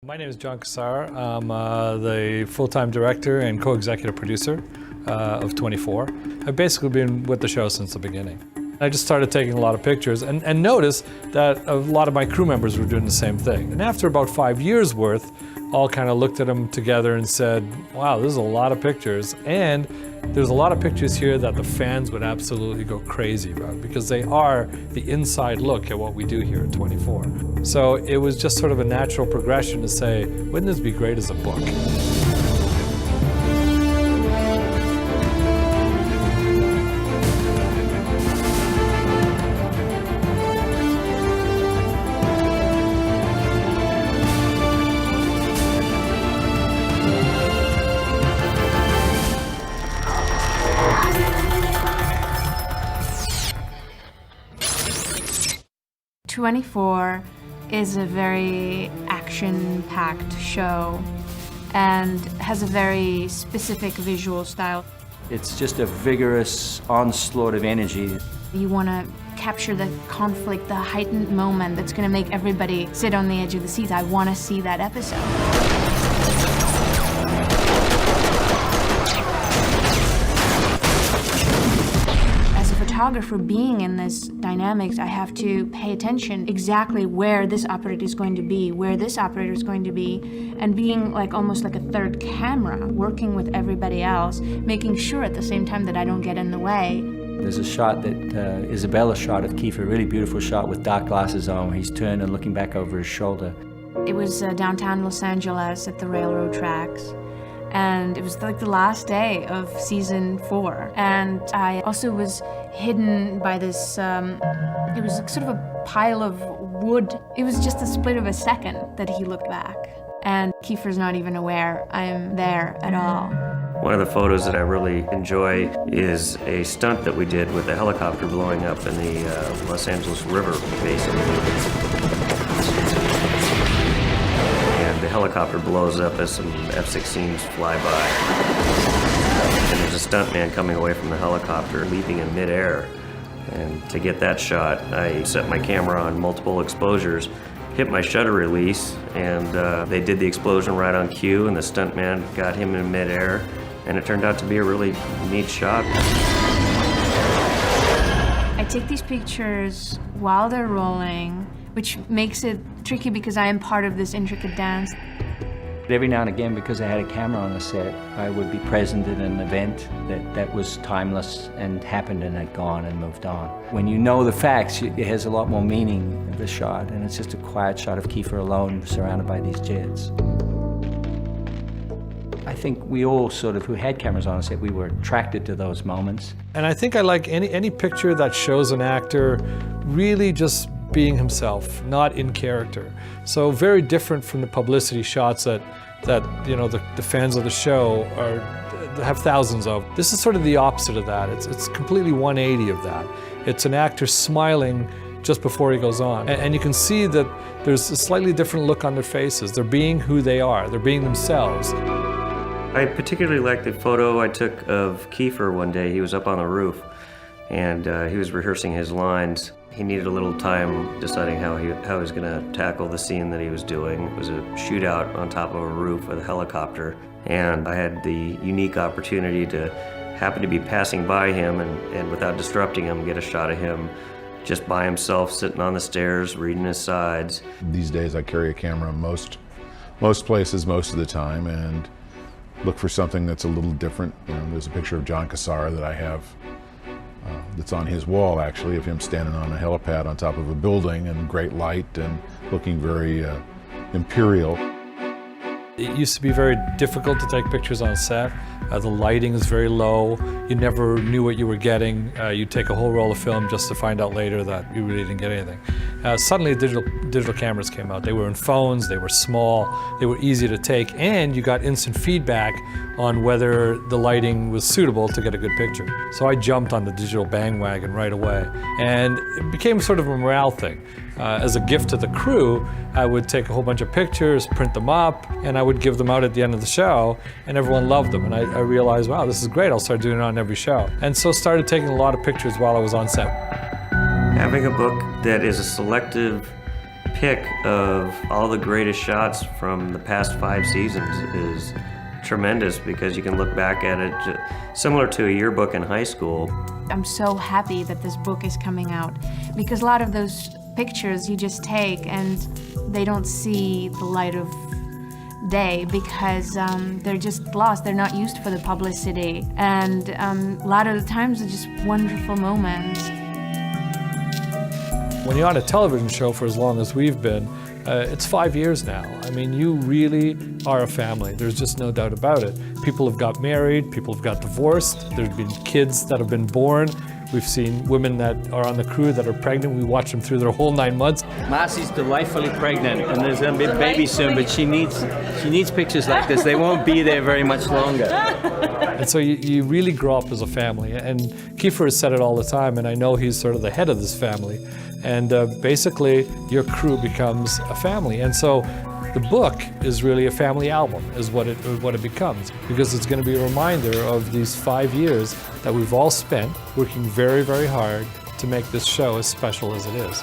My name is John Cassar. I'm the full-time director and co-executive producer of 24. I've basically been with the show since the beginning. I just started taking a lot of pictures and noticed that a lot of my crew members were doing the same thing. And after about 5 years worth, all kind of looked at them together and said, wow, this is a lot of pictures. And there's a lot of pictures here that the fans would absolutely go crazy about because they are the inside look at what we do here at 24. So it was just sort of a natural progression to say, wouldn't this be great as a book? 24 is a very action-packed show and has a very specific visual style. It's just a vigorous onslaught of energy. You want to capture the conflict, the heightened moment that's going to make everybody sit on the edge of the seats. I want to see that episode. Photographer, being in this dynamics, I have to pay attention exactly where this operator is going to be, where this operator is going to be, and being like almost like a third camera, working with everybody else, making sure at the same time that I don't get in the way. There's a shot that Isabella shot of Kiefer, a really beautiful shot with dark glasses on, where he's turned and looking back over his shoulder. It was downtown Los Angeles at the railroad tracks. And it was like the last day of season 4. And I also was hidden by this, it was like sort of a pile of wood. It was just a split of a second that he looked back. And Kiefer's not even aware I'm there at all. One of the photos that I really enjoy is a stunt that we did with a helicopter blowing up in the Los Angeles River basin. The helicopter blows up as some F-16s fly by. And there's a stuntman coming away from the helicopter, leaping in midair. And to get that shot, I set my camera on multiple exposures, hit my shutter release, and they did the explosion right on cue, and the stuntman got him in midair, and it turned out to be a really neat shot. I take these pictures while they're rolling, which makes it tricky because I am part of this intricate dance. Every now and again, because I had a camera on the set, I would be present in an event that was timeless and happened and had gone and moved on. When you know the facts, it has a lot more meaning, the shot, and it's just a quiet shot of Kiefer alone surrounded by these jets. I think we all sort of, who had cameras on set, we were attracted to those moments. And I think I like any picture that shows an actor really just being himself, not in character. So very different from the publicity shots that you know the fans of the show have thousands of. This is sort of the opposite of that. It's completely 180 of that. It's an actor smiling just before he goes on. And you can see that there's a slightly different look on their faces. They're being who they are. They're being themselves. I particularly liked the photo I took of Kiefer one day. He was up on the roof and he was rehearsing his lines. He needed a little time deciding how he was going to tackle the scene that he was doing. It was a shootout on top of a roof with a helicopter, and I had the unique opportunity to happen to be passing by him and without disrupting him, get a shot of him just by himself sitting on the stairs, reading his sides. These days I carry a camera most places most of the time and look for something that's a little different. You know, there's a picture of John Cassar that I have that's on his wall, actually, of him standing on a helipad on top of a building in great light and looking very imperial. It used to be very difficult to take pictures on set. The lighting is very low. You never knew what you were getting. You'd take a whole roll of film just to find out later that you really didn't get anything. Suddenly digital cameras came out. They were in phones, they were small, they were easy to take, and you got instant feedback on whether the lighting was suitable to get a good picture. So I jumped on the digital bandwagon right away, and it became sort of a morale thing. As a gift to the crew, I would take a whole bunch of pictures, print them up, and I would give them out at the end of the show, and everyone loved them. And I realized, wow, this is great, I'll start doing it on every show. And so started taking a lot of pictures while I was on set. Having a book that is a selective pick of all the greatest shots from the past 5 seasons is tremendous because you can look back at it similar to a yearbook in high school. I'm so happy that this book is coming out because a lot of those pictures you just take and they don't see the light of day because they're just lost. They're not used for the publicity. And a lot of the times they're just wonderful moments. When you're on a television show for as long as we've been, it's 5 years now. I mean, you really are a family. There's just no doubt about it. People have got married, people have got divorced, there's been kids that have been born. We've seen women that are on the crew that are pregnant. We watch them through their whole 9 months. Marcy's delightfully pregnant, and there's gonna be a baby soon, but she needs pictures like this. They won't be there very much longer. And so you really grow up as a family. And Kiefer has said it all the time, and I know he's sort of the head of this family. And basically, your crew becomes a family. And so the book is really a family album, is what it becomes, because it's going to be a reminder of these 5 years that we've all spent working very, very hard to make this show as special as it is.